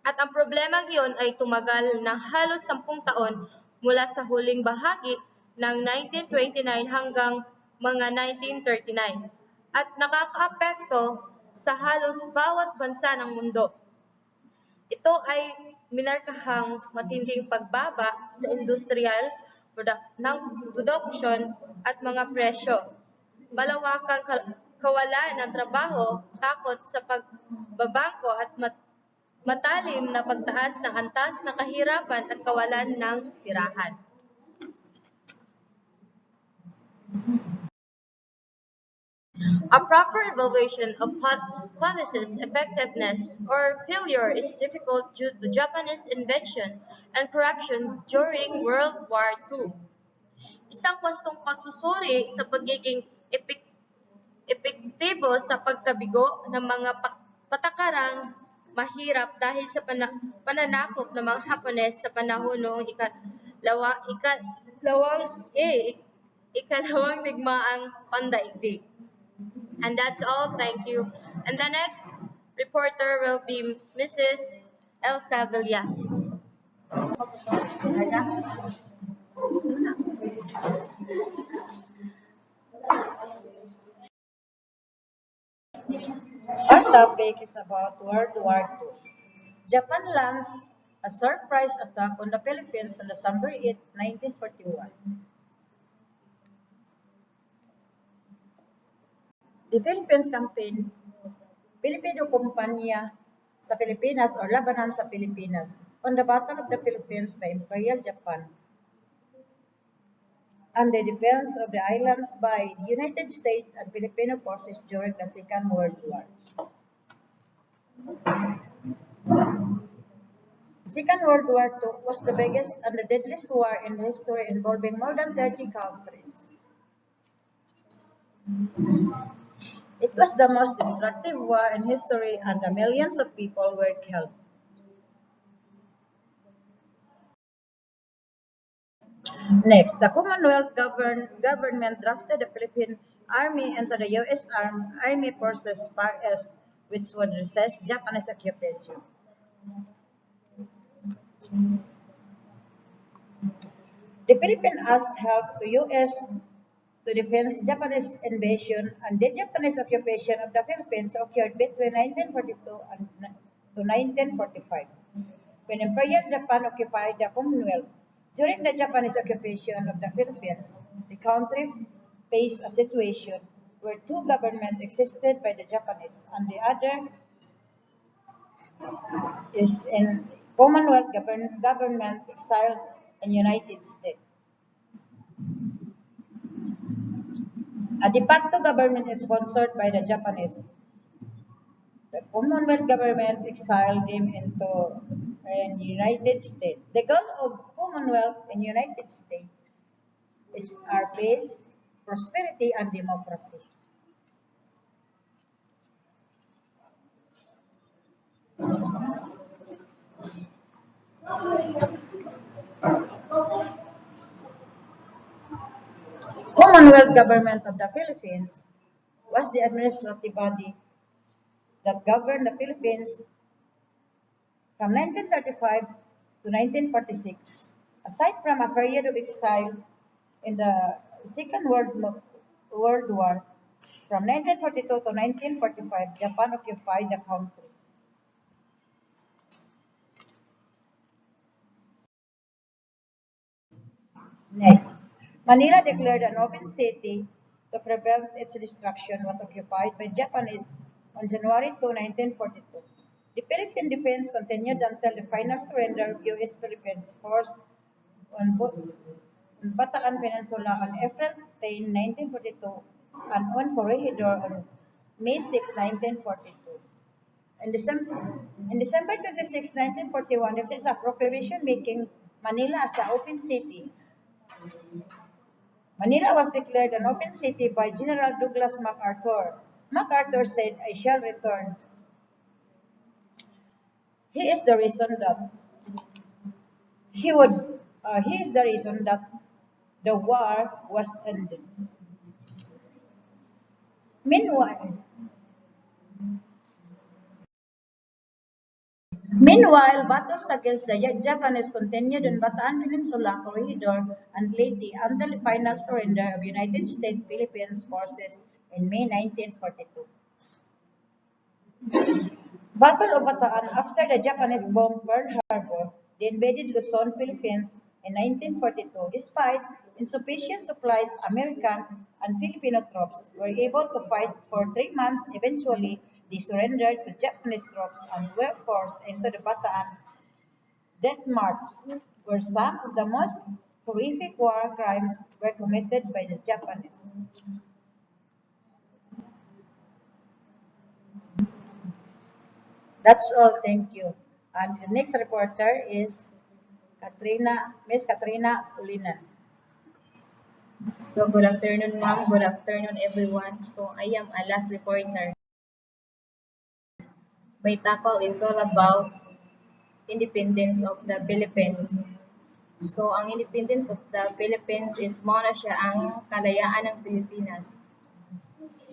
At ang problema iyon ay tumagal ng halos 10 taon mula sa huling bahagi ng 1929 hanggang mga 1939 at nakakaapekto sa halos bawat bansa ng mundo. Ito ay minarkahang matinding pagbaba sa industrial ng production at mga presyo, malawakang kawalan ng trabaho, takot sa pagbabangko at matalim na pagtaas ng antas ng kahirapan at kawalan ng tirahan. A proper evaluation of policies' effectiveness or failure is difficult due to Japanese invention and corruption during World War II. Isang kwestong pagsusuri sa pagiging epektibo sa pagkabigo ng mga patakarang mahirap dahil sa pananakop ng mga Hapones sa panahon noong ikalawang digmaang pandaigdig. And that's all. Thank you. And the next reporter will be Mrs. Elsa Villas. Our topic is about World War II. Japan lands a surprise attack on the Philippines on December 8, 1941. The Philippines Campaign, Pilipino Kumpanya sa Pilipinas or Labanan sa Pilipinas on the Battle of the Philippines by Imperial Japan and the defense of the islands by the United States and Filipino forces during the Second World War. The Second World War II was the biggest and the deadliest war in history involving more than 30 countries. It was the most destructive war in history and millions of people were killed. Next, the Commonwealth government drafted the Philippine Army into the U.S. Army Forces Far East, which would resist Japanese occupation. The Philippines asked help to U.S. to defend Japanese invasion and the Japanese occupation of the Philippines occurred between 1942 and to 1945, when Imperial Japan occupied the Commonwealth. During the Japanese occupation of the Philippines, the country faced a situation where two governments existed by the Japanese and the other is in Commonwealth government exiled in United States. A de facto government is sponsored by the Japanese. The Commonwealth government exiled him into in United States. The goal of Commonwealth in United States is our peace, prosperity, and democracy. Commonwealth government of the Philippines was the administrative body that governed the Philippines from 1935 to 1946. Aside from a period of exile in the Second World War, from 1942 to 1945, Japan occupied the country. Next, Manila declared an open city to prevent its destruction was occupied by Japanese on January 2, 1942. The Philippine defense continued until the final surrender of U.S. Philippines force on Bataan Peninsula on April 10, 1942, and on Corregidor on May 6, 1942. In December 26, 1941, this is a proclamation making Manila as the open city. Manila was declared an open city by General Douglas MacArthur. MacArthur said, "I shall return." He is the reason that he would. He is the reason that the war was ended. Meanwhile, Meanwhile, battles against the Japanese continued on Bataan Peninsula, Corregidor, and Leyte until the final surrender of United States Philippines forces in May 1942. Battle of Bataan after the Japanese bombed Pearl Harbor, they invaded Luzon, Philippines in 1942. Despite insufficient supplies, American and Filipino troops were able to fight for 3 months. Eventually, they surrendered to Japanese troops and were forced into the Bataan death march, where some of the most horrific war crimes were committed by the Japanese. That's all. Thank you. And the next reporter is Miss Katrina Ulinan. So, good afternoon, ma'am. Good afternoon, everyone. So, I am a last reporter. My tackle is all about independence of the Philippines. So, ang independence of the Philippines is muna siya ang kalayaan ng Pilipinas.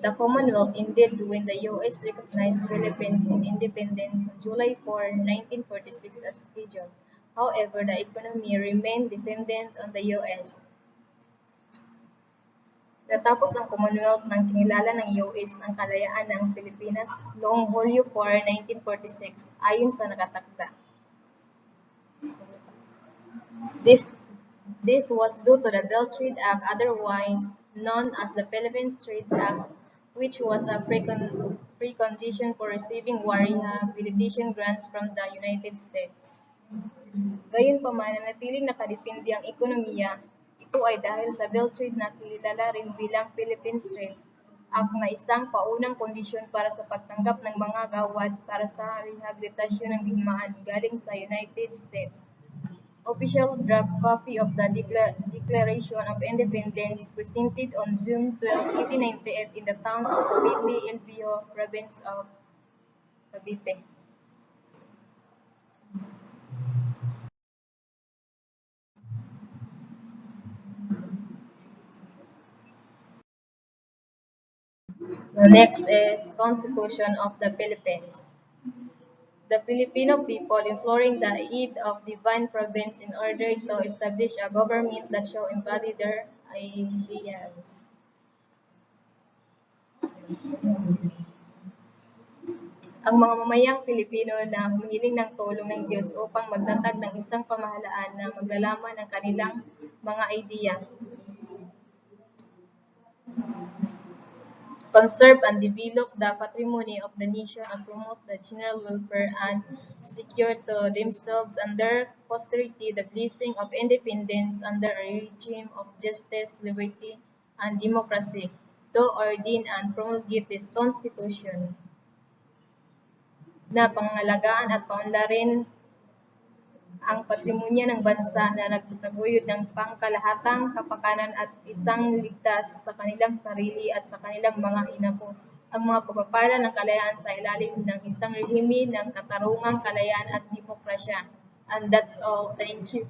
The Commonwealth ended when the U.S. recognized Philippines in independence on July 4, 1946 as scheduled. However, the economy remained dependent on the U.S. Natapos ang Commonwealth nang kinilala ng US ang kalayaan ng Pilipinas noong Hulyo 4, 1946 ayon sa nakatakda. This was due to the Belt Trade Act, otherwise known as the Philippines Trade Act, which was a precondition for receiving war rehabilitation grants from the United States. Gayunpaman, nanatiling nakadepende ang ekonomiya. Ito ay dahil sa Belt Trade na kilala rin bilang Philippines Trade Act na isang paunang kondisyon para sa pagtanggap ng mga gawad para sa rehabilitasyon ng digmaan galing sa United States. Official draft copy of the Declaration of Independence presented on June 12, 1898 in the town of Cavite, El Bio, province of Cavite. The next is Constitution of the Philippines. The Filipino people imploring the aid of divine providence in order to establish a government that shall embody their ideals. ang mga mamayang Pilipino na humihiling ng tulong ng Diyos upang magtatag ng isang pamahalaan na maglalaman ng kanilang mga ideya. Conserve and develop the patrimony of the nation and promote the general welfare and secure to themselves and their posterity the blessing of independence under a regime of justice, liberty, and democracy, to ordain and promulgate this Constitution na pangangalagaan at paunlarin ang patrimonya ng bansa na nagtataguyod ng pangkalahatang kapakanan at isang ligtas sa kanilang sarili at sa kanilang mga inapo, ang mga pagpapala ng kalayaan sa ilalim ng isang rehime ng katarungang kalayaan at demokrasya. And that's all. Thank you.